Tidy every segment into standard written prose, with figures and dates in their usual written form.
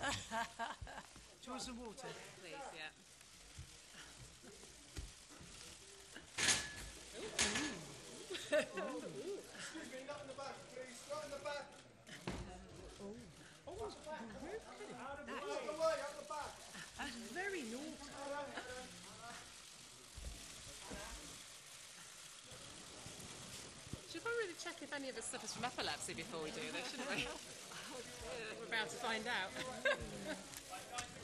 you want some water? Please, yeah. Excuse me, not in the back, please. Not in the back. Out the way, out the back. That's very naughty. Should probably really check if any of us suffers from epilepsy before we do this, shouldn't we? We're about to find out.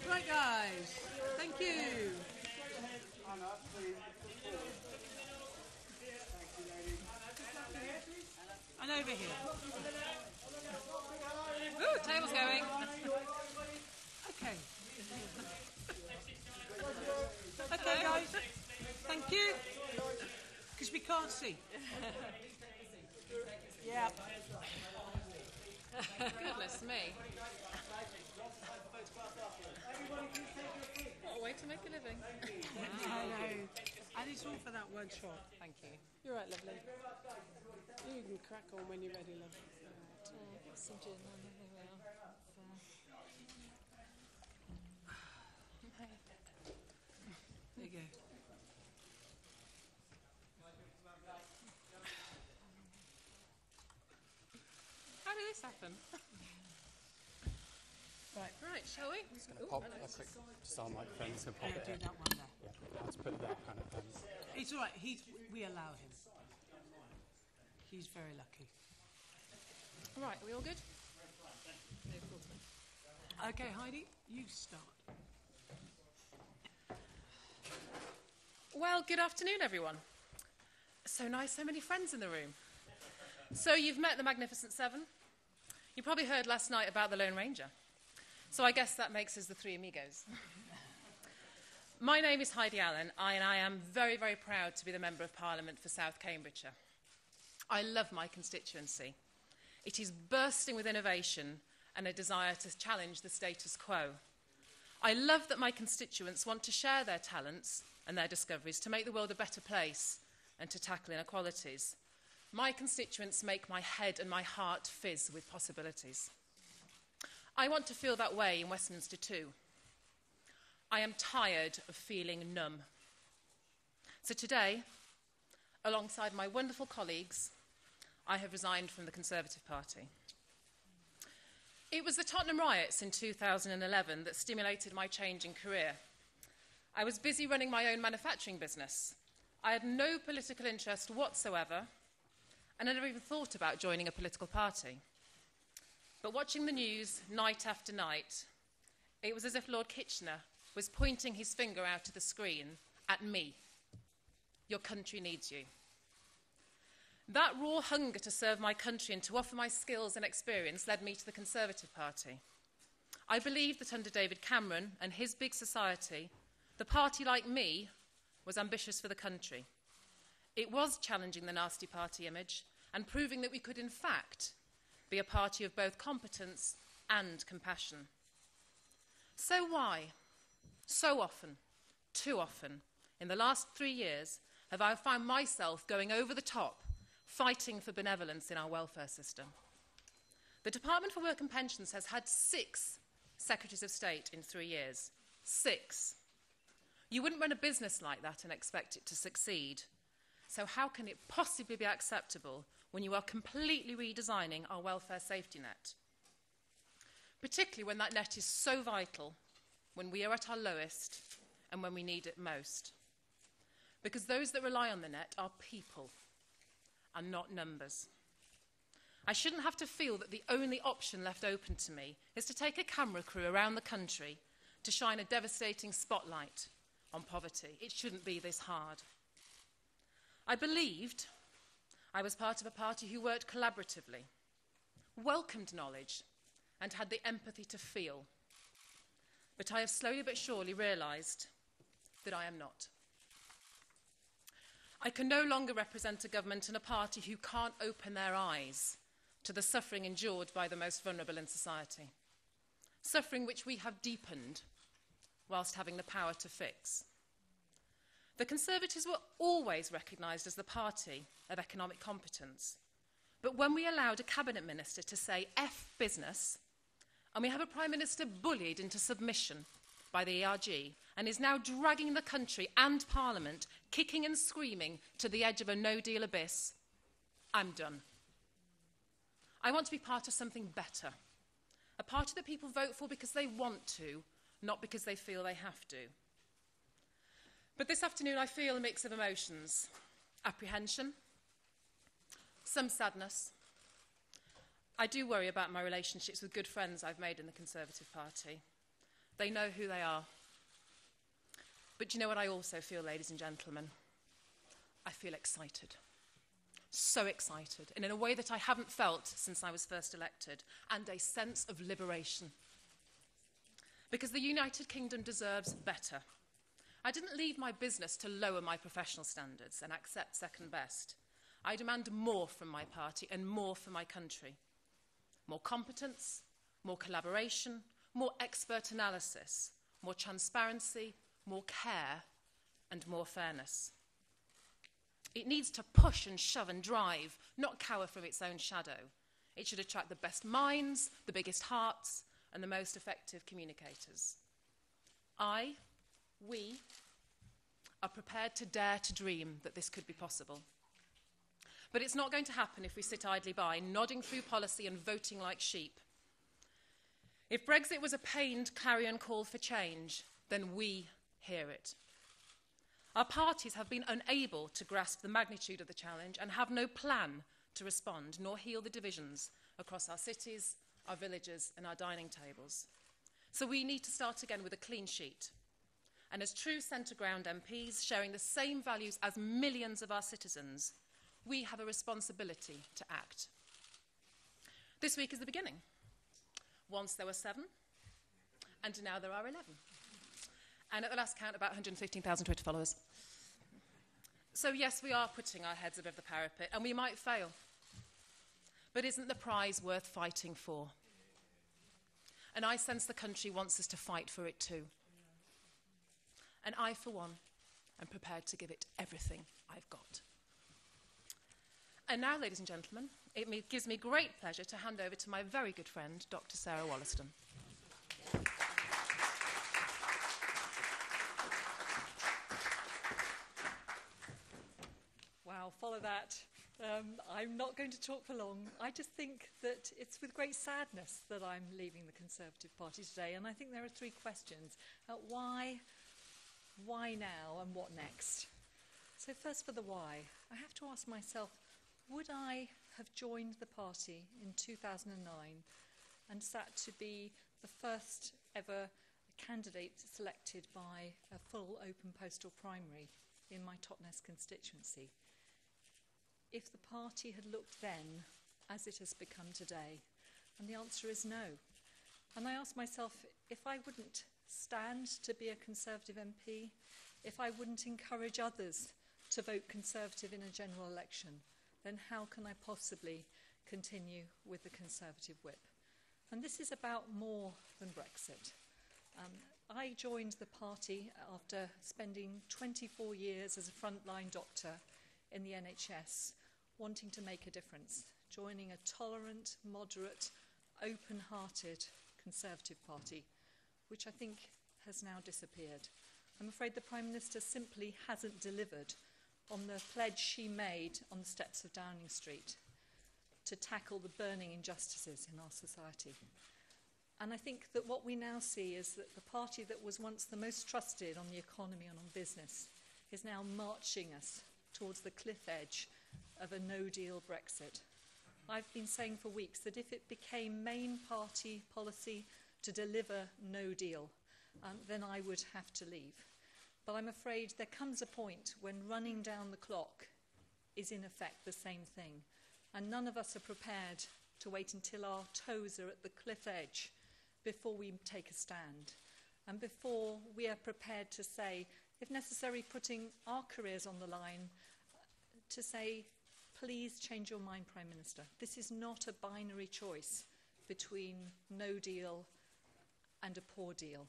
Right, guys. Thank you. Anna, please. And over here. Ooh, table's going. Okay. Okay, guys. Thank you. Because we can't see. Yeah. Goodness me. What a way to make a living. I know. And it's all for that one shot. Thank you. You're right, lovely. You can crack on when you're ready, love. Get some gin on, there we are. There you go. How did this happen? Right, shall we? Just going to pop a quick just on microphone. Just going to pop it Do there. that one there. Yeah, let's put it there, kind of. It's all right. We allow him. He's very lucky. Right, are we all good? Okay, Heidi, you start. Well, good afternoon, everyone. So nice, so many friends in the room. So you've met the Magnificent Seven. You probably heard last night about the Lone Ranger. So I guess that makes us the three amigos. My name is Heidi Allen, and I am very, very proud to be the Member of Parliament for South Cambridgeshire. I love my constituency. It is bursting with innovation and a desire to challenge the status quo. I love that my constituents want to share their talents and their discoveries to make the world a better place and to tackle inequalities. My constituents make my head and my heart fizz with possibilities. I want to feel that way in Westminster too. I am tired of feeling numb. So today, alongside my wonderful colleagues, I have resigned from the Conservative Party. It was the Tottenham riots in 2011 that stimulated my change in career. I was busy running my own manufacturing business. I had no political interest whatsoever, and I never even thought about joining a political party. But watching the news night after night, it was as if Lord Kitchener was pointing his finger out of the screen at me. Your country needs you. That raw hunger to serve my country and to offer my skills and experience led me to the Conservative Party. I believed that under David Cameron and his big society, the party like me was ambitious for the country. It was challenging the nasty party image and proving that we could in fact be a party of both competence and compassion. So why, so often, too often, in the last 3 years, have I found myself going over the top, fighting for benevolence in our welfare system? The Department for Work and Pensions has had 6 Secretaries of State in 3 years. 6. You wouldn't run a business like that and expect it to succeed. So how can it possibly be acceptable when you are completely redesigning our welfare safety net? Particularly when that net is so vital, when we are at our lowest and when we need it most. Because those that rely on the net are people and not numbers. I shouldn't have to feel that the only option left open to me is to take a camera crew around the country to shine a devastating spotlight on poverty. It shouldn't be this hard. I believed I was part of a party who worked collaboratively, welcomed knowledge, and had the empathy to feel. But I have slowly but surely realised that I am not. I can no longer represent a government and a party who can't open their eyes to the suffering endured by the most vulnerable in society. Suffering which we have deepened whilst having the power to fix. The Conservatives were always recognised as the party of economic competence. But when we allowed a cabinet minister to say F business And we have a Prime Minister bullied into submission by the ERG and is now dragging the country and Parliament, kicking and screaming, to the edge of a no-deal abyss. I'm done. I want to be part of something better. A party that people vote for because they want to, not because they feel they have to. But this afternoon I feel a mix of emotions. Apprehension, some sadness. I do worry about my relationships with good friends I've made in the Conservative Party. They know who they are. But do you know what I also feel, ladies and gentlemen? I feel excited. So excited, and in a way that I haven't felt since I was first elected, and a sense of liberation. Because the United Kingdom deserves better. I didn't leave my business to lower my professional standards and accept second best. I demand more from my party and more for my country. More competence, more collaboration, more expert analysis, more transparency, more care, and more fairness. It needs to push and shove and drive, not cower from its own shadow. It should attract the best minds, the biggest hearts, and the most effective communicators. We are prepared to dare to dream that this could be possible. But it's not going to happen if we sit idly by, nodding through policy and voting like sheep. If Brexit was a pained clarion call for change, then we hear it. Our parties have been unable to grasp the magnitude of the challenge and have no plan to respond, nor heal the divisions across our cities, our villages, and our dining tables. So we need to start again with a clean sheet. And as true centre-ground MPs, sharing the same values as millions of our citizens, we have a responsibility to act. This week is the beginning. Once there were 7, and now there are 11. And at the last count, about 115,000 Twitter followers. So yes, we are putting our heads above the parapet, and we might fail. But isn't the prize worth fighting for? And I sense the country wants us to fight for it too. And I, for one, am prepared to give it everything I've got. And now, ladies and gentlemen, it gives me great pleasure to hand over to my very good friend, Dr. Sarah Wollaston. Wow, follow that. I'm not going to talk for long. I just think that it's with great sadness that I'm leaving the Conservative Party today, and I think there are 3 questions. Why now, and what next? So first for the why. I have to ask myself, would I have joined the party in 2009 and sat to be the first ever candidate selected by a full open postal primary in my Totnes constituency, if the party had looked then as it has become today? And the answer is no. And I ask myself, if I wouldn't stand to be a Conservative MP, if I wouldn't encourage others to vote Conservative in a general election, then how can I possibly continue with the Conservative whip? And this is about more than Brexit. I joined the party after spending 24 years as a frontline doctor in the NHS, wanting to make a difference, joining a tolerant, moderate, open-hearted Conservative Party, which I think has now disappeared. I'm afraid the Prime Minister simply hasn't delivered on the pledge she made on the steps of Downing Street to tackle the burning injustices in our society. And I think that what we now see is that the party that was once the most trusted on the economy and on business is now marching us towards the cliff edge of a no-deal Brexit. I've been saying for weeks that if it became main party policy to deliver no deal, then I would have to leave. But I'm afraid there comes a point when running down the clock is in effect the same thing. And none of us are prepared to wait until our toes are at the cliff edge before we take a stand. And before we are prepared to say, if necessary, putting our careers on the line, to say, please change your mind, Prime Minister. This is not a binary choice between no deal and a poor deal.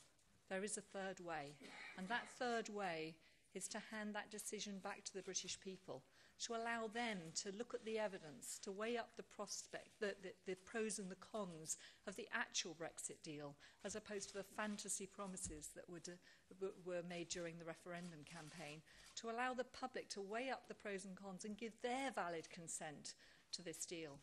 There is a third way, and that third way is to hand that decision back to the British people, to allow them to look at the evidence, to weigh up the prospect, the pros and the cons of the actual Brexit deal, as opposed to the fantasy promises that were made during the referendum campaign, to allow the public to weigh up the pros and cons and give their valid consent to this deal.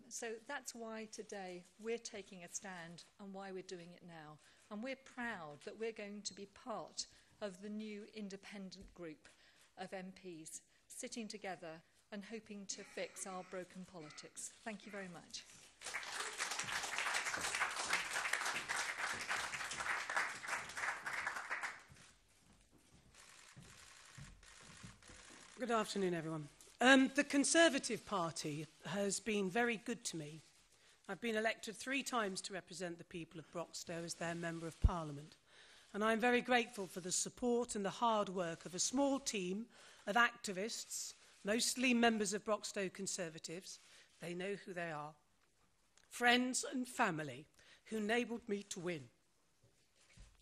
So that's why today we're taking a stand and why we're doing it now. And we're proud that we're going to be part of the new independent group of MPs sitting together and hoping to fix our broken politics. Thank you very much. Good afternoon, everyone. The Conservative Party has been very good to me. I've been elected 3 times to represent the people of Broxtowe as their Member of Parliament. And I'm very grateful for the support and the hard work of a small team of activists, mostly members of Broxtowe Conservatives. They know who they are. Friends and family who enabled me to win.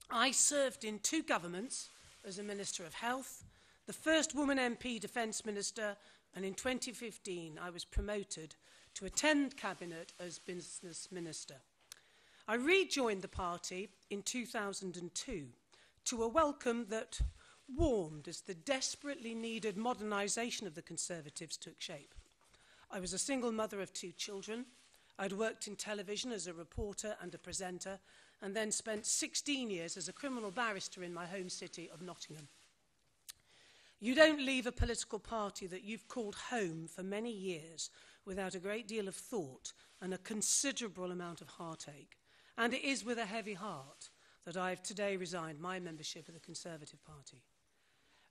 I served in 2 governments as a Minister of Health, the first woman MP Defence Minister, and in 2015 I was promoted to attend Cabinet as Business Minister. I rejoined the party in 2002 to a welcome that warmed as the desperately needed modernisation of the Conservatives took shape. I was a single mother of 2 children. I'd worked in television as a reporter and a presenter, and then spent 16 years as a criminal barrister in my home city of Nottingham. You don't leave a political party that you've called home for many years without a great deal of thought and a considerable amount of heartache. And it is with a heavy heart that I've today resigned my membership of the Conservative Party.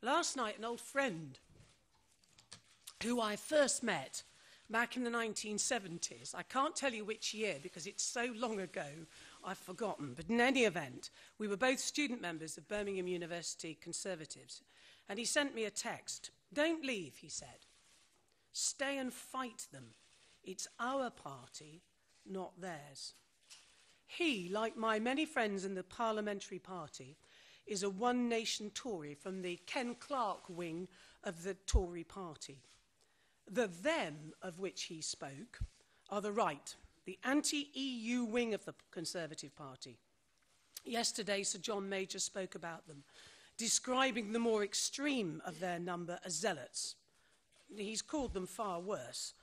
Last night, an old friend who I first met back in the 1970s, I can't tell you which year because it's so long ago, I've forgotten, but in any event, we were both student members of Birmingham University Conservatives, and he sent me a text. "Don't leave," he said. "Stay and fight them. It's our party, not theirs." He, like my many friends in the parliamentary party, is a One Nation Tory from the Ken Clarke wing of the Tory party. The them of which he spoke are the right, the anti-EU wing of the Conservative Party. Yesterday, Sir John Major spoke about them, describing the more extreme of their number as zealots. He's called them far worse,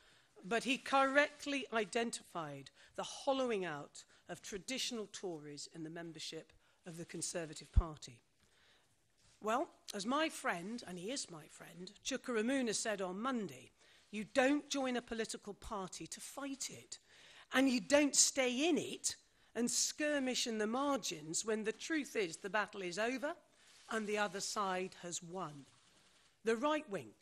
but he correctly identified the hollowing out of traditional Tories in the membership of the Conservative Party. Well, as my friend, and he is my friend, Chuka Ramuna said on Monday, you don't join a political party to fight it, and you don't stay in it and skirmish in the margins when the truth is the battle is over and the other side has won. The right wing,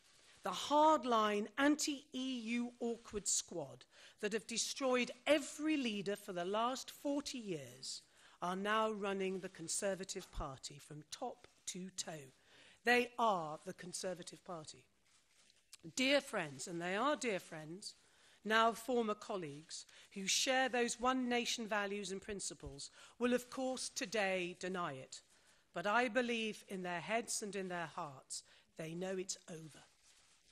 the hardline anti-EU awkward squad that have destroyed every leader for the last 40 years are now running the Conservative Party from top to toe. They are the Conservative Party. Dear friends, and they are dear friends, now former colleagues, who share those One Nation values and principles, will of course today deny it. But I believe in their heads and in their hearts, they know it's over.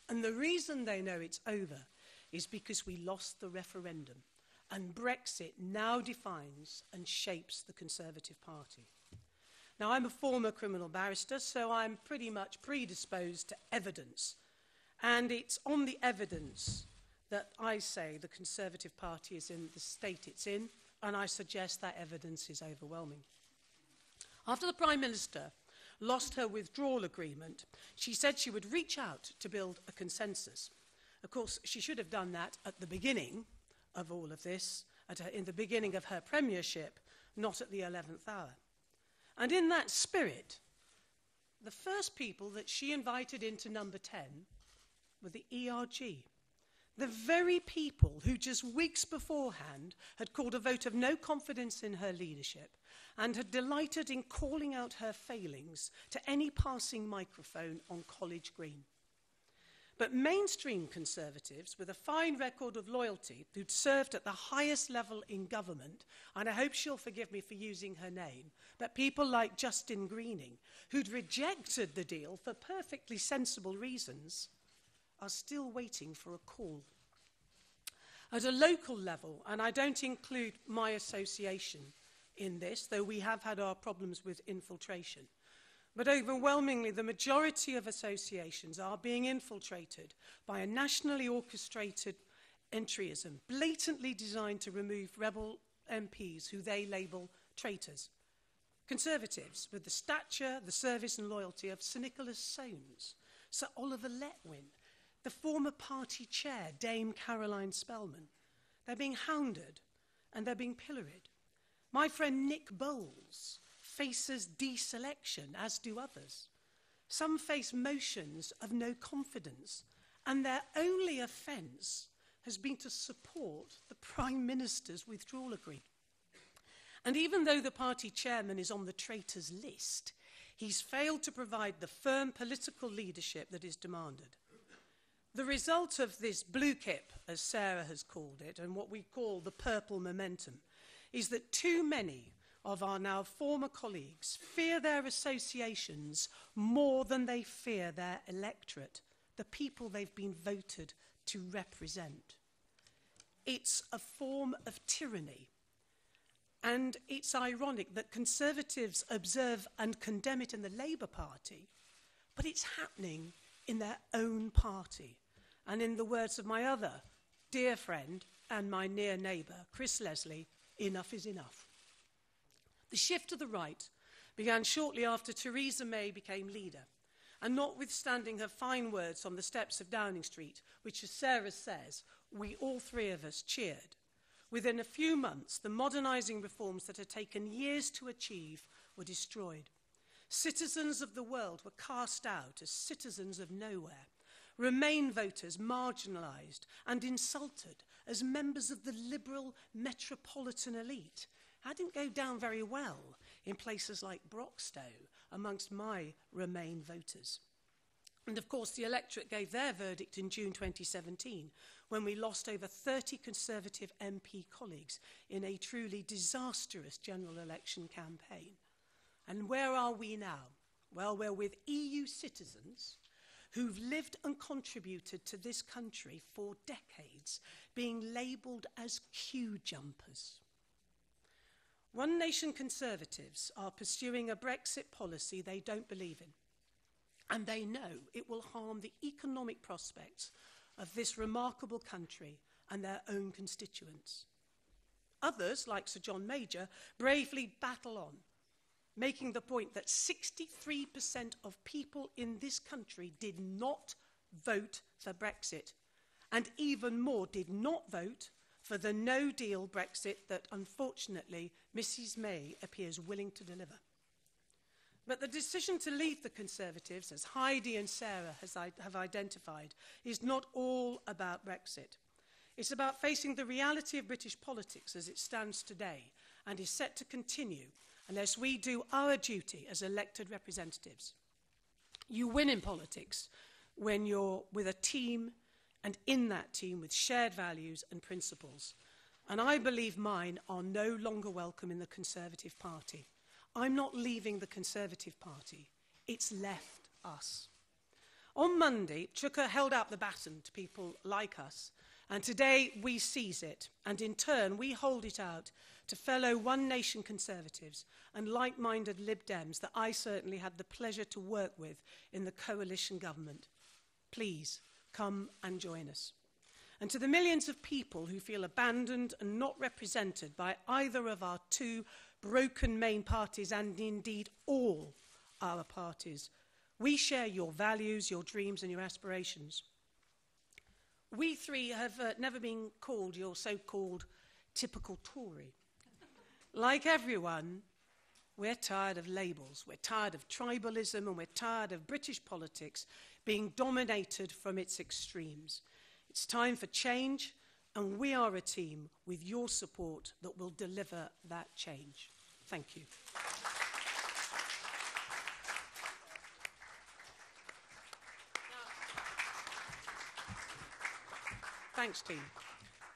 And the reason they know it's over is because we lost the referendum, and Brexit now defines and shapes the Conservative Party. Now, I'm a former criminal barrister, so I'm pretty much predisposed to evidence. And it's on the evidence that I say the Conservative Party is in the state it's in, and I suggest that evidence is overwhelming. After the Prime Minister lost her withdrawal agreement, she said she would reach out to build a consensus. Of course, she should have done that at the beginning of all of this, in the beginning of her premiership, not at the 11th hour. And in that spirit, the first people that she invited into number 10 were the ERG. The very people who just weeks beforehand had called a vote of no confidence in her leadership and had delighted in calling out her failings to any passing microphone on College Green. But mainstream Conservatives, with a fine record of loyalty, who'd served at the highest level in government, and I hope she'll forgive me for using her name, but people like Justin Greening, who'd rejected the deal for perfectly sensible reasons, are still waiting for a call. At a local level, and I don't include my association in this, though we have had our problems with infiltration, but overwhelmingly the majority of associations are being infiltrated by a nationally orchestrated entryism, blatantly designed to remove rebel MPs who they label traitors. Conservatives with the stature, the service and loyalty of Sir Nicholas Soames, Sir Oliver Letwin, the former party chair, Dame Caroline Spellman. They're being hounded and they're being pilloried. My friend Nick Bowles faces deselection, as do others. Some face motions of no confidence, and their only offence has been to support the Prime Minister's withdrawal agreement. And even though the party chairman is on the traitors list, he's failed to provide the firm political leadership that is demanded. The result of this blue kip, as Sarah has called it, and what we call the purple momentum, is that too many of our now former colleagues fear their associations more than they fear their electorate, the people they've been voted to represent. It's a form of tyranny. And it's ironic that Conservatives observe and condemn it in the Labour Party, but it's happening in their own party. And in the words of my other dear friend and my near neighbour, Chris Leslie, enough is enough. The shift to the right began shortly after Theresa May became leader. And notwithstanding her fine words on the steps of Downing Street, which, as Sarah says, we all three of us cheered, within a few months, the modernising reforms that had taken years to achieve were destroyed. Citizens of the world were cast out as citizens of nowhere. Remain voters marginalised and insulted as members of the liberal metropolitan elite. That didn't go down very well in places like Broxtowe amongst my Remain voters. And of course, the electorate gave their verdict in June 2017, when we lost over 30 Conservative MP colleagues in a truly disastrous general election campaign. And where are we now? Well, we're with EU citizens who've lived and contributed to this country for decades, being labelled as queue jumpers. One Nation Conservatives are pursuing a Brexit policy they don't believe in. And they know it will harm the economic prospects of this remarkable country and their own constituents. Others, like Sir John Major, bravely battle on, making the point that 63% of people in this country did not vote for Brexit, and even more did not vote for the no-deal Brexit that, unfortunately, Mrs May appears willing to deliver. But the decision to leave the Conservatives, as Heidi and Sarah have identified, is not all about Brexit. It's about facing the reality of British politics as it stands today and is set to continue unless we do our duty as elected representatives. You win in politics when you're with a team and in that team with shared values and principles. And I believe mine are no longer welcome in the Conservative Party. I'm not leaving the Conservative Party. It's left us. On Monday, Chuka held out the baton to people like us, and today we seize it, and in turn we hold it out to fellow One Nation Conservatives and like-minded Lib Dems that I certainly had the pleasure to work with in the coalition government. Please, come and join us. And to the millions of people who feel abandoned and not represented by either of our two broken main parties, and indeed all our parties, we share your values, your dreams and your aspirations. We three have never been called your so-called typical Tory. Like everyone, we're tired of labels, we're tired of tribalism, and we're tired of British politics being dominated from its extremes. It's time for change, and we are a team with your support that will deliver that change. Thank you. Thanks, team.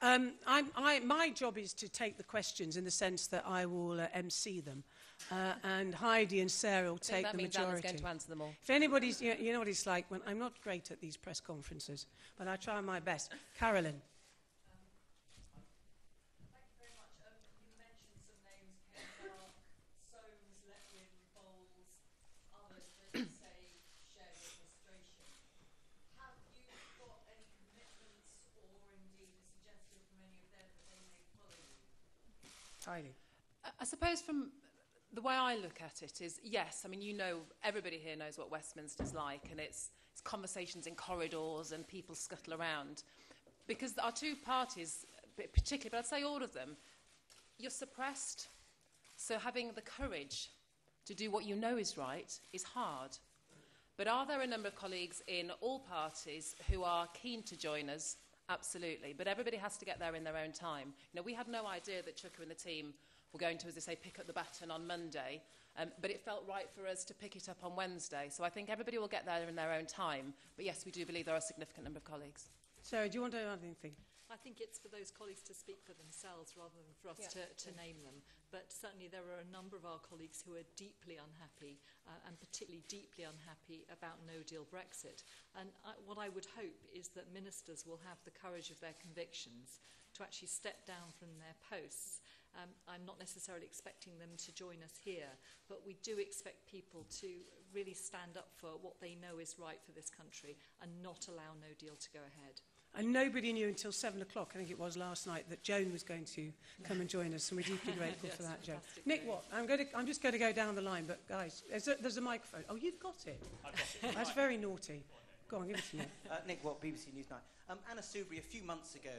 My job is to take the questions in the sense that I will MC them. And Heidi and Sarah will take the majority. Anna's going to answer them all. If anybody's, you know what it's like when I'm not great at these press conferences, but I try my best. Carolyn. Thank you very much. You mentioned some names, Clark, Soames, Letwin, Bowles, others that say share the administration. Have you got any commitments or indeed a suggestion from any of them that they may follow you? Heidi. I suppose from the way I look at it is, yes, I mean, you know, everybody here knows what Westminster's like, and it's conversations in corridors and people scuttle around. Because our two parties, particularly, but I'd say all of them, you're suppressed. So having the courage to do what you know is right is hard. But are there a number of colleagues in all parties who are keen to join us? Absolutely. But everybody has to get there in their own time. You know, we had no idea that Chuka and the team were going to, as they say, pick up the baton on Monday. But it felt right for us to pick it up on Wednesday. So I think everybody will get there in their own time. But yes, we do believe there are a significant number of colleagues. Sarah, do you want to add anything? I think it's for those colleagues to speak for themselves rather than for us to name them. But certainly there are a number of our colleagues who are deeply unhappy and particularly deeply unhappy about no-deal Brexit. And what I would hope is that ministers will have the courage of their convictions to actually step down from their posts. I'm not necessarily expecting them to join us here, but we do expect people to really stand up for what they know is right for this country and not allow no deal to go ahead. And nobody knew until 7 o'clock, I think it was last night, that Joan was going to come and join us, and we're deeply grateful for that, Joan. Nick, what? I'm just going to go down the line, but guys, there's a microphone. Oh, you've got it. I've got it. That's very naughty. Go on, give it to me. Nick Watt, BBC News 9. Anna Soubry, a few months ago,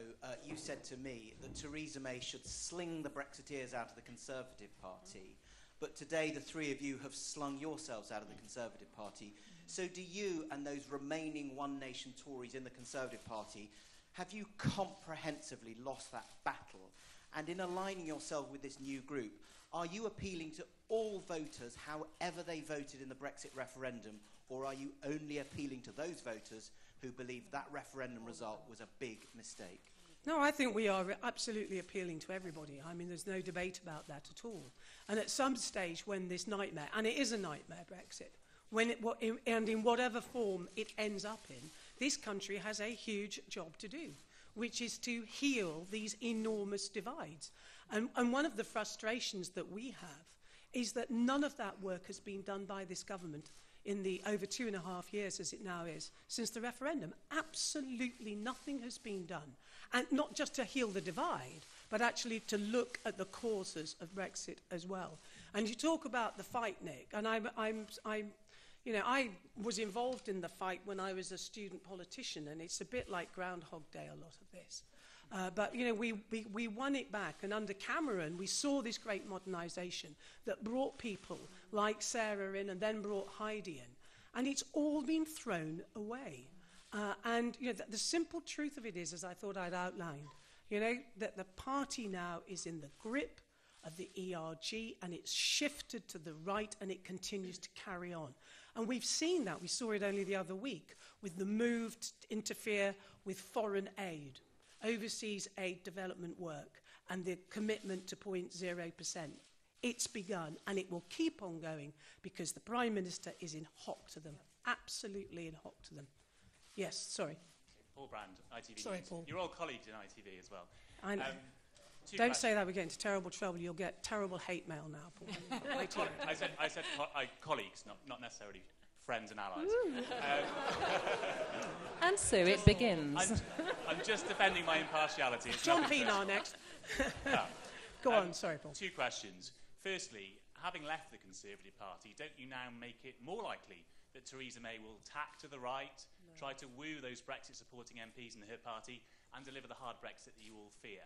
you said to me that Theresa May should sling the Brexiteers out of the Conservative Party. But today, the three of you have slung yourselves out of the Conservative Party. So do you and those remaining One Nation Tories in the Conservative Party, have you comprehensively lost that battle? And in aligning yourself with this new group, are you appealing to all voters, however they voted in the Brexit referendum, or are you only appealing to those voters who believe that referendum result was a big mistake? No, I think we are absolutely appealing to everybody. I mean, there's no debate about that at all. And at some stage when this nightmare, and it is a nightmare, Brexit, and in whatever form it ends up in, this country has a huge job to do, which is to heal these enormous divides. And one of the frustrations that we have is that none of that work has been done by this government in the over 2.5 years, as it now is, since the referendum. Absolutely nothing has been done. And not just to heal the divide, but actually to look at the causes of Brexit as well. And you talk about the fight, Nick, and I was involved in the fight when I was a student politician, and it's a bit like Groundhog Day, a lot of this. But, you know, we won it back, and under Cameron, we saw this great modernisation that brought people like Sarah in and then brought Heidi in. And it's all been thrown away. And, you know, the simple truth of it is, as I thought I'd outlined, you know, that the party now is in the grip of the ERG, and it's shifted to the right, and it continues to carry on. And we've seen that. We saw it only the other week with the move to interfere with foreign aid, overseas aid development work, and the commitment to 0.0%. It's begun, and it will keep on going because the Prime Minister is in hock to them, absolutely in hock to them. Yes, sorry. Paul Brand, ITV Sorry, News. Paul. You're all colleagues in ITV as well. I know. Two Don't questions. say that, we're getting into terrible trouble. You'll get terrible hate mail now, Paul. Wait till I said colleagues, not necessarily friends and allies. And so it begins. I'm just defending my impartiality. It's John nothing Pienaar personal. next. Yeah. Go on, sorry, Paul. Two questions. Firstly, having left the Conservative Party, don't you now make it more likely that Theresa May will tack to the right, try to woo those Brexit-supporting MPs in her party, and deliver the hard Brexit that you all fear?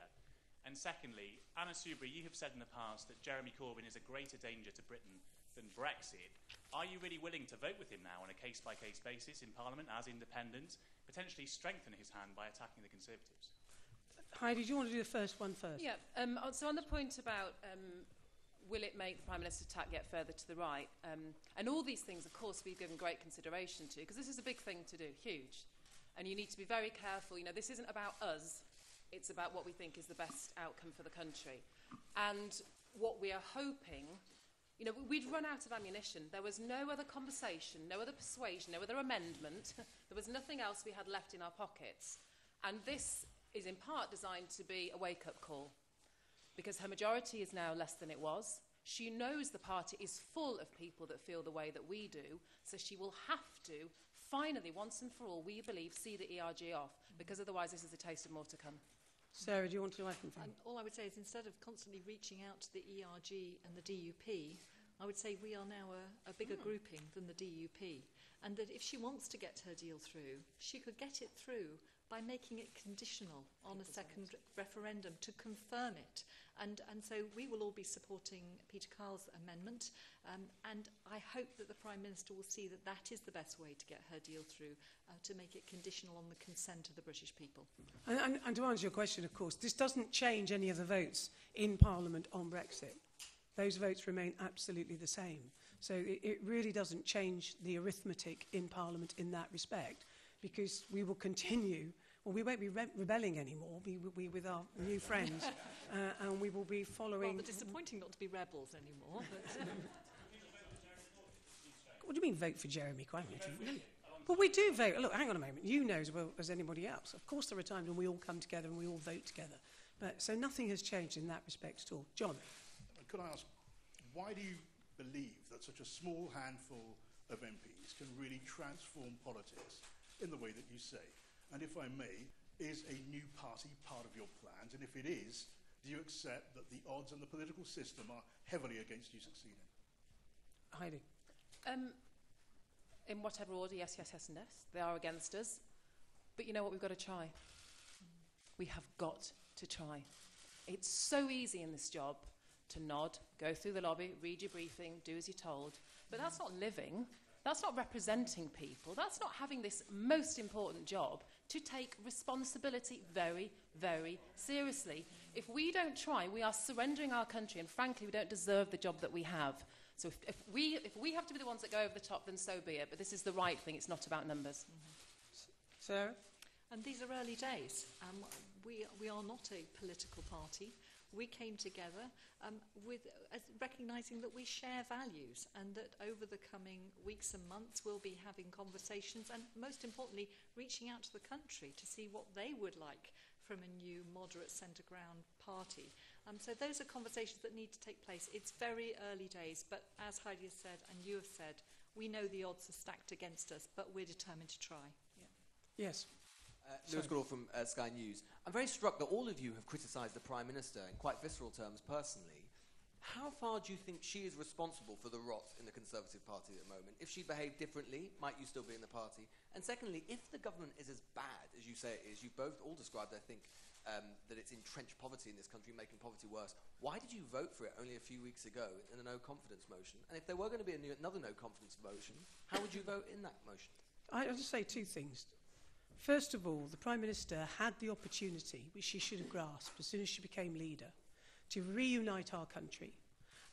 And secondly, Anna Soubry, you have said in the past that Jeremy Corbyn is a greater danger to Britain than Brexit. Are you really willing to vote with him now on a case-by-case basis in Parliament as independent, potentially strengthen his hand by attacking the Conservatives? Heidi, do you want to do the first one first? Yeah, so on the point about will it make the Prime Minister tack yet further to the right, and all these things, of course, we've given great consideration to, because this is a big thing to do, huge. And you need to be very careful. You know, this isn't about us. It's about what we think is the best outcome for the country. And what we are hoping, you know, we'd run out of ammunition. There was no other conversation, no other persuasion, no other amendment. There was nothing else we had left in our pockets. And this is in part designed to be a wake-up call, because her majority is now less than it was. She knows the party is full of people that feel the way that we do, so she will have to, finally, once and for all, we believe, see the ERG off, because otherwise this is a taste of more to come. Sarah, do you want to add anything? All I would say is, instead of constantly reaching out to the ERG and the DUP, I would say we are now a bigger grouping than the DUP, and that if she wants to get her deal through, she could get it through by making it conditional on a second referendum to confirm it. And so we will all be supporting Peter Carl's amendment, and I hope that the Prime Minister will see that that is the best way to get her deal through, to make it conditional on the consent of the British people. And to answer your question, of course, this doesn't change any of the votes in Parliament on Brexit. Those votes remain absolutely the same. So it really doesn't change the arithmetic in Parliament in that respect, because we will continue. Well, we won't be rebelling anymore. We with our new friends, and we will be following. Rather disappointing not to be rebels anymore. But, What do you mean vote for Jeremy Corbyn? Well, we do vote. Look, hang on a moment. You know as well as anybody else. Of course, there are times when we all come together and we all vote together. But so nothing has changed in that respect at all. John, could I ask, why do you believe that such a small handful of MPs can really transform politics in the way that you say? And if I may, is a new party part of your plans? And if it is, do you accept that the odds and the political system are heavily against you succeeding? Heidi. In whatever order, yes, yes, yes and yes. They are against us. But you know what? We've got to try. We have got to try. It's so easy in this job to nod, go through the lobby, read your briefing, do as you're told. But that's not living. That's not representing people. That's not having this most important job to take responsibility very, very seriously. If we don't try, we are surrendering our country, and frankly, we don't deserve the job that we have. So if we have to be the ones that go over the top, then so be it. But this is the right thing. It's not about numbers. Sarah? and these are early days. We are not a political party. We came together recognising that we share values, and that over the coming weeks and months we'll be having conversations, and most importantly reaching out to the country to see what they would like from a new moderate centre ground party. So those are conversations that need to take place. It's very early days, but as Heidi has said and you have said, we know the odds are stacked against us, but we're determined to try. Yeah. Yes. Lewis Goodall from Sky News. I'm very struck that all of you have criticised the Prime Minister in quite visceral terms personally. How far do you think she is responsible for the rot in the Conservative Party at the moment? If she behaved differently, might you still be in the party? And secondly, if the government is as bad as you say it is, you've both all described, I think, that it's entrenched poverty in this country, making poverty worse. Why did you vote for it only a few weeks ago in a no-confidence motion? And if there were going to be another no-confidence motion, how would you vote in that motion? I'll just say two things. First of all, the Prime Minister had the opportunity, which she should have grasped as soon as she became leader, to reunite our country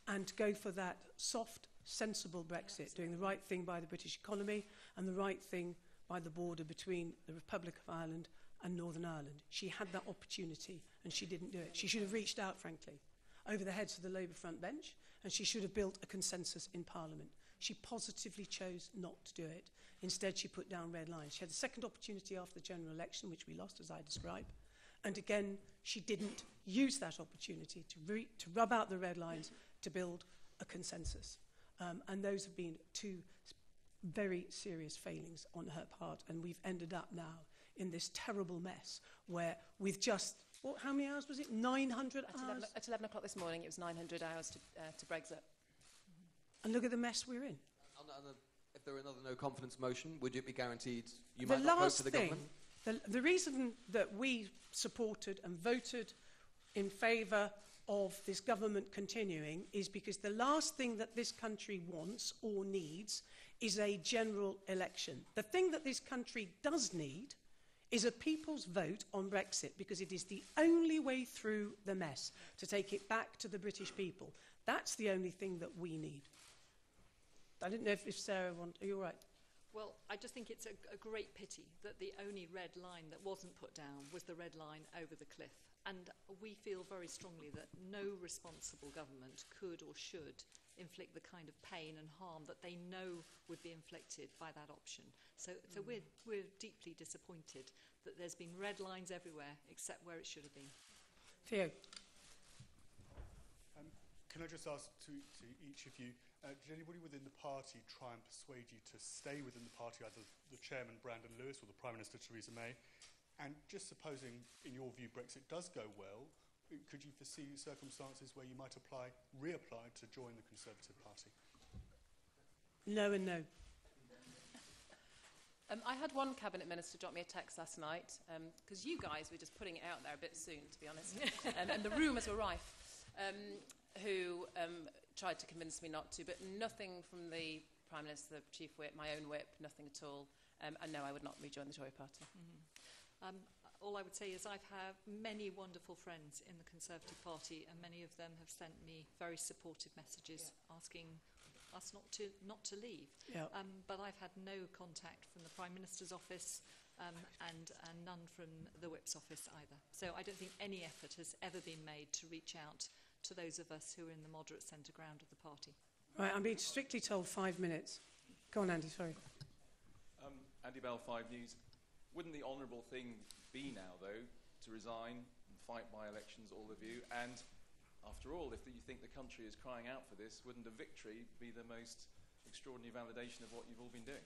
and to go for that soft, sensible Brexit, doing the right thing by the British economy and the right thing by the border between the Republic of Ireland and Northern Ireland. She had that opportunity and she didn't do it. She should have reached out, frankly, over the heads of the Labour front bench, and she should have built a consensus in Parliament. She positively chose not to do it. Instead, she put down red lines. She had a second opportunity after the general election, which we lost, as I described. And again, she didn't use that opportunity to rub out the red lines, to build a consensus. And those have been two very serious failings on her part. And we've ended up now in this terrible mess where with just, how many hours was it? 900 hours? At 11 o'clock this morning, it was 900 hours to Brexit. And look at the mess we're in. If there were another no-confidence motion, would it be guaranteed you might not vote for the government? The reason that we supported and voted in favour of this government continuing is because the last thing that this country wants or needs is a general election. The thing that this country does need is a people's vote on Brexit, because it is the only way through the mess, to take it back to the British people. That's the only thing that we need. I didn't know if Sarah wanted... Are you all right? Well, I just think it's a great pity that the only red line that wasn't put down was the red line over the cliff. And we feel very strongly that no responsible government could or should inflict the kind of pain and harm that they know would be inflicted by that option. So we're deeply disappointed that there's been red lines everywhere except where it should have been. Theo. Can I just ask to each of you, did anybody within the party try and persuade you to stay within the party, either the chairman, Brandon Lewis, or the Prime Minister, Theresa May? And just supposing, in your view, Brexit does go well, could you foresee circumstances where you might reapply to join the Conservative Party? No and no. I had one cabinet minister drop me a text last night, because you guys were just putting it out there a bit soon, to be honest, and the rumours were rife, who tried to convince me not to, but nothing from the Prime Minister, the Chief Whip, my own whip, nothing at all. And no, I would not rejoin the Tory party. All I would say is I've had many wonderful friends in the Conservative Party, and many of them have sent me very supportive messages asking us not to leave. Yeah. But I've had no contact from the Prime Minister's office and none from the Whip's office either. So I don't think any effort has ever been made to reach out to those of us who are in the moderate centre ground of the party. Right, I'm being strictly told 5 minutes. Go on, Andy, sorry. Andy Bell, 5 News. Wouldn't the honourable thing be now, though, to resign and fight by-elections, all of you? And after all, if you think the country is crying out for this, wouldn't a victory be the most extraordinary validation of what you've all been doing?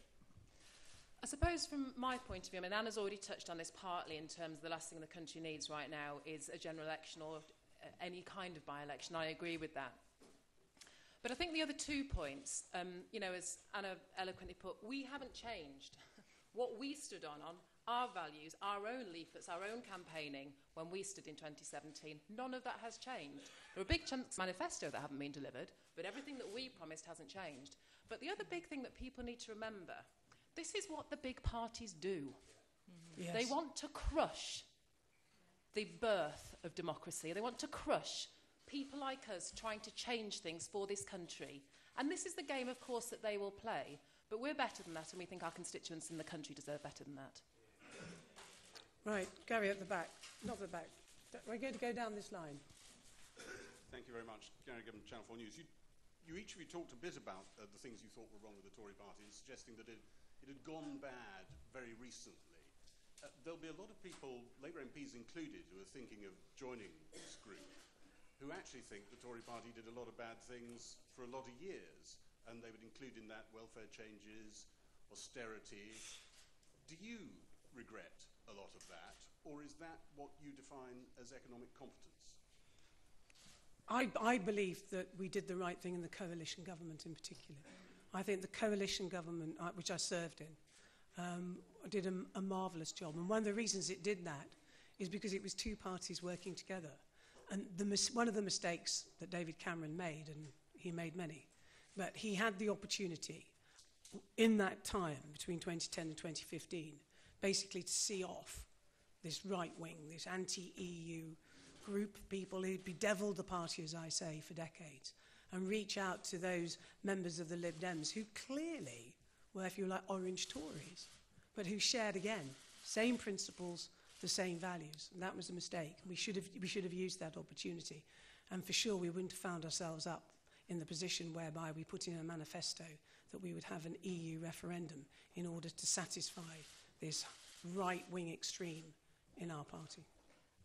I suppose from my point of view, I mean, Anna's already touched on this partly in terms of the last thing the country needs right now is a general election or any kind of by-election. I agree with that. But I think the other 2 points, as Anna eloquently put, we haven't changed. What we stood on our values, our own leaflets, our own campaigning when we stood in 2017, none of that has changed. There are big chunks of manifesto that haven't been delivered, but everything that we promised hasn't changed. But the other big thing that people need to remember, this is what the big parties do. Yes. They want to crush the birth of democracy. They want to crush people like us trying to change things for this country. And this is the game, of course, that they will play. But we're better than that, and we think our constituents in the country deserve better than that. Right, Gary at the back. Not at the back. We're going to go down this line. Thank you very much. Gary Gibbon, Channel 4 News. You each of you talked a bit about the things you thought were wrong with the Tory party, suggesting that it had gone bad very recently. There'll be a lot of people, Labour MPs included, who are thinking of joining this group, who actually think the Tory party did a lot of bad things for a lot of years, and they would include in that welfare changes, austerity. Do you regret a lot of that, or is that what you define as economic competence? I believe that we did the right thing in the coalition government in particular. I think the coalition government, which I served in, did a marvellous job. And one of the reasons it did that is because it was 2 parties working together. And one of the mistakes that David Cameron made, and he made many, but he had the opportunity in that time between 2010 and 2015 basically to see off this right wing, this anti-EU group of people who'd bedeviled the party, as I say, for decades, and reach out to those members of the Lib Dems who clearly were, if you like, orange Tories, but who shared, again, same principles, the same values. And that was a mistake. We should have used that opportunity. And for sure, we wouldn't have found ourselves up in the position whereby we put in a manifesto that we would have an EU referendum in order to satisfy this right-wing extreme in our party.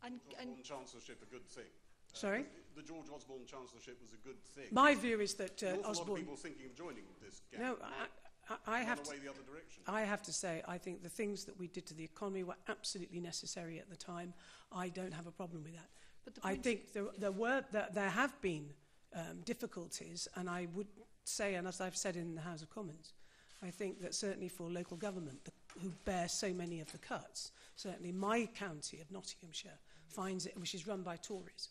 And Osborne Chancellorship a good thing? Sorry? The George Osborne Chancellorship was a good thing. My view is that Osborne... a lot of Osborne... people thinking of joining this gang. No, I have to... the other direction. I have to say, I think the things that we did to the economy were absolutely necessary at the time. I don't have a problem with that. But I think there have been difficulties, and I would say, and as I've said in the House of Commons, I think that certainly for local government, who bear so many of the cuts, certainly my county of Nottinghamshire finds it, which is run by Tories,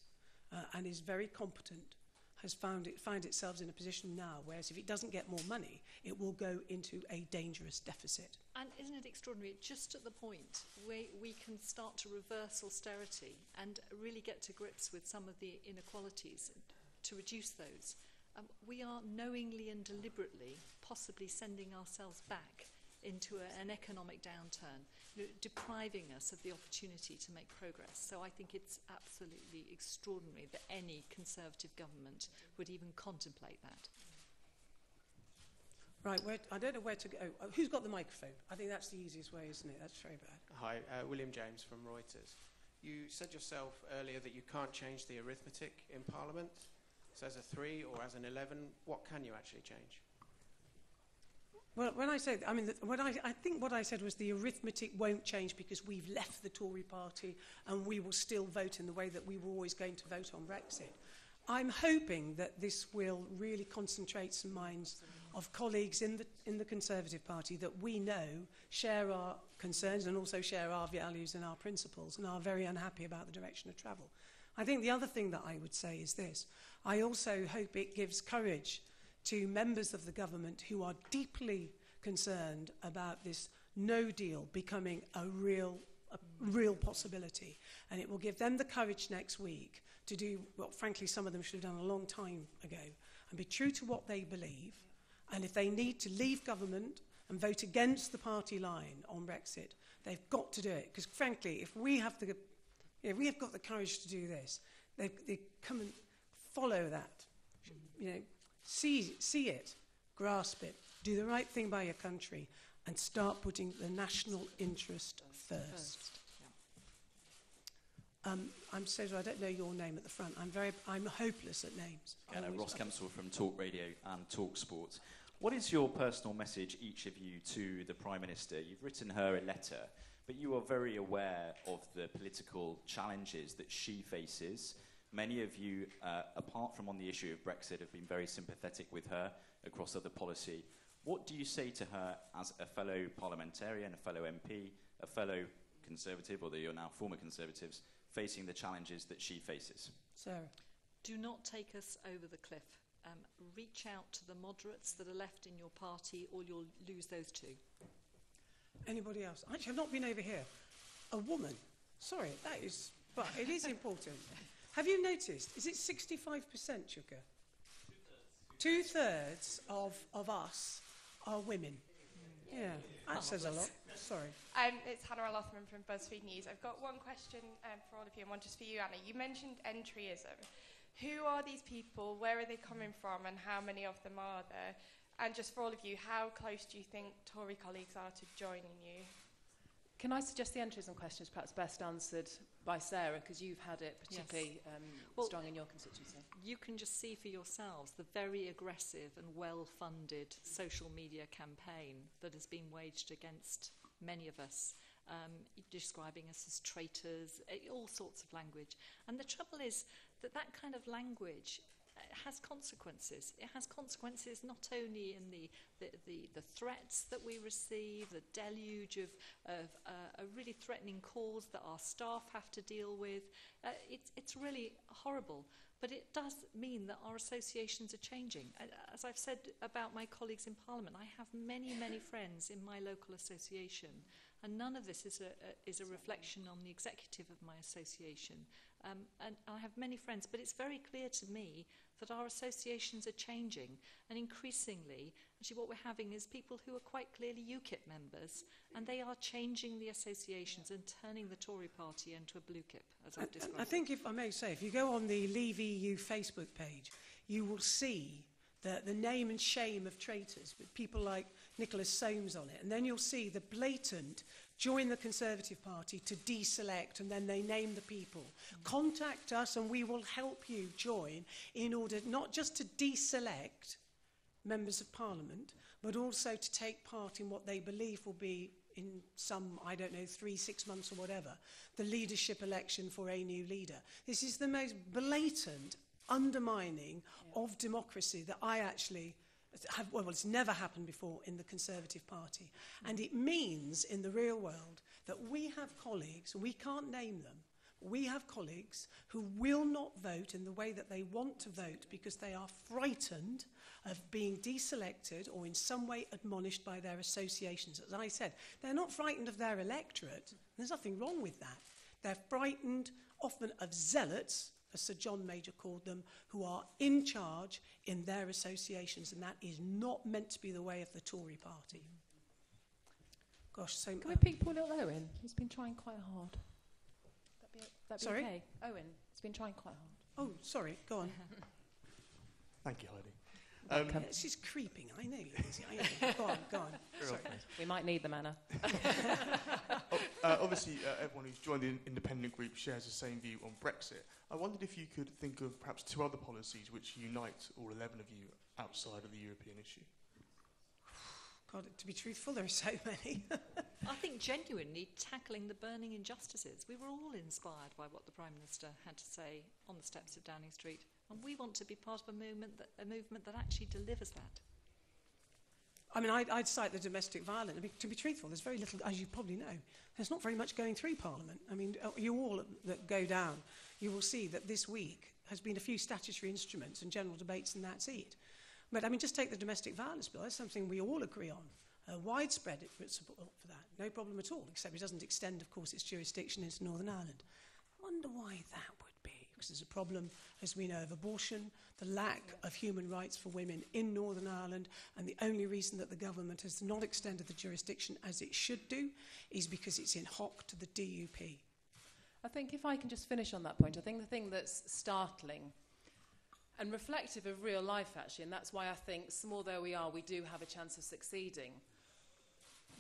and is very competent, has found itself in a position now, whereas if it doesn't get more money, it will go into a dangerous deficit. And isn't it extraordinary, just at the point where we can start to reverse austerity and really get to grips with some of the inequalities to reduce those, we are knowingly and deliberately possibly sending ourselves back into an economic downturn, depriving us of the opportunity to make progress. So I think it's absolutely extraordinary that any Conservative government would even contemplate that. Right, I don't know where to go. Who's got the microphone? I think that's the easiest way, isn't it? That's very bad. Hi, William James from Reuters. You said yourself earlier that you can't change the arithmetic in Parliament. So as a 3 or as an 11, what can you actually change? Well, when I said, I mean, I think what I said was the arithmetic won't change because we've left the Tory party and we will still vote in the way that we were always going to vote on Brexit. I'm hoping that this will really concentrate some minds of colleagues in the Conservative Party that we know share our concerns and also share our values and our principles and are very unhappy about the direction of travel. I think the other thing that I would say is this. I also hope it gives courage to members of the government who are deeply concerned about this no deal becoming a real possibility. And it will give them the courage next week to do what, frankly, some of them should have done a long time ago and be true to what they believe. And if they need to leave government and vote against the party line on Brexit, they've got to do it. Because, frankly, if we have got the courage to do this, they come and follow that. You know, see it, grasp it, do the right thing by your country, and start putting the national interest first. I'm so sorry, I don't know your name at the front. I'm hopeless at names. Ross Kempsell from Talk Radio and Talk Sport. What is your personal message, each of you, to the Prime Minister? You've written her a letter, but you are very aware of the political challenges that she faces. Many of you, apart from on the issue of Brexit, have been very sympathetic with her across other policy. What do you say to her as a fellow parliamentarian, a fellow MP, a fellow Conservative, or you're now former Conservatives, facing the challenges that she faces? Sarah. Do not take us over the cliff. Reach out to the moderates that are left in your party, or you'll lose those too. Anybody else? Actually, I've not been over here. A woman. Sorry, that is... But it is important. Have you noticed? Is it 65%, Chuka? Two-thirds of us are women. Yeah, that says a lot. Sorry. It's Hannah Lothman from BuzzFeed News. I've got one question for all of you and one just for you, Anna. You mentioned entryism. Who are these people? Where are they coming from? And how many of them are there? And just for all of you, how close do you think Tory colleagues are to joining you? Can I suggest the entryism question is perhaps best answered by Sarah, because you've had it particularly strong in your constituency. You can just see for yourselves the very aggressive and well-funded social media campaign that has been waged against many of us, describing us as traitors, all sorts of language. And the trouble is that that kind of language has consequences. It has consequences not only in the threats that we receive, the deluge of really threatening calls that our staff have to deal with. It's really horrible. But it does mean that our associations are changing. As I've said about my colleagues in Parliament, I have many, many friends in my local association, and none of this is a reflection on the executive of my association. And I have many friends, but it's very clear to me that our associations are changing, and increasingly, actually what we're having is people who are quite clearly UKIP members, and they are changing the associations and turning the Tory party into a blue kip, as I've described. I think, if I may say, if you go on the Leave EU Facebook page, you will see the name and shame of traitors, with people like Nicholas Soames on it, and then you'll see the blatant join the Conservative Party to deselect, and then they name the people. Contact us and we will help you join in order not just to deselect members of Parliament, but also to take part in what they believe will be, in some, 3-6 months or whatever, the leadership election for a new leader. This is the most blatant undermining of democracy that I actually have, well, it's never happened before in the Conservative Party. And it means, in the real world, that we have colleagues, we can't name them, we have colleagues who will not vote in the way that they want to vote because they are frightened of being deselected or in some way admonished by their associations. As I said, they're not frightened of their electorate. There's nothing wrong with that. They're frightened often of zealots, as Sir John Major called them, who are in charge in their associations, and that is not meant to be the way of the Tory party. gosh, so... Can we pick poor little Owen? He's been trying quite hard. That'd be Sorry? okay. Owen, he's been trying quite hard. Oh, sorry, go on. Thank you, Heidi. She's creeping, I know. Go on. Sorry. We might need them, Anna. Obviously, everyone who's joined the independent group shares the same view on Brexit. I wondered if you could think of perhaps 2 other policies which unite all 11 of you outside of the European issue. God, to be truthful, there are so many. I think genuinely tackling the burning injustices. We were all inspired by what the Prime Minister had to say on the steps of Downing Street, and we want to be part of a movement that actually delivers that. I mean, I'd cite the domestic violence. I mean, to be truthful, there's very little, as you probably know, there's not very much going through Parliament. I mean, you all that go down, you will see that this week has been a few statutory instruments and general debates, and that's it. But, I mean, just take the domestic violence bill. That's something we all agree on. Widespread support for that. No problem at all, except it doesn't extend, of course, its jurisdiction into Northern Ireland. I wonder why that would be. Because there's a problem, as we know, of abortion, the lack of human rights for women in Northern Ireland, and the only reason that the government has not extended the jurisdiction as it should do is because it's in hock to the DUP. I think if I can just finish on that point, I think the thing that's startling and reflective of real life, actually, and that's why I think, small though we are, we do have a chance of succeeding,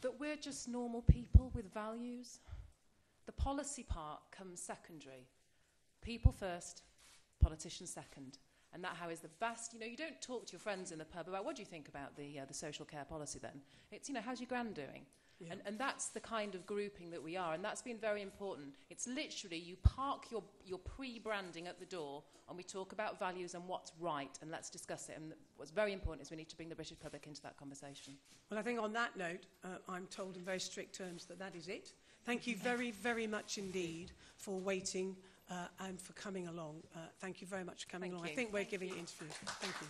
that we're just normal people with values. The policy part comes secondary. People first, politicians second. And that how is the vast, you know, you don't talk to your friends in the pub about what do you think about the social care policy then. It's, you know, how's your gran doing? Yeah. And that's the kind of grouping that we are, and that's been very important. It's literally you park your pre-branding at the door and we talk about values and what's right, and let's discuss it. And what's very important is we need to bring the British public into that conversation. Well, I think on that note, I'm told in very strict terms that is it. Thank you very, very much indeed for waiting and for coming along. Thank you very much for coming along. I think we're giving interviews. Thank you.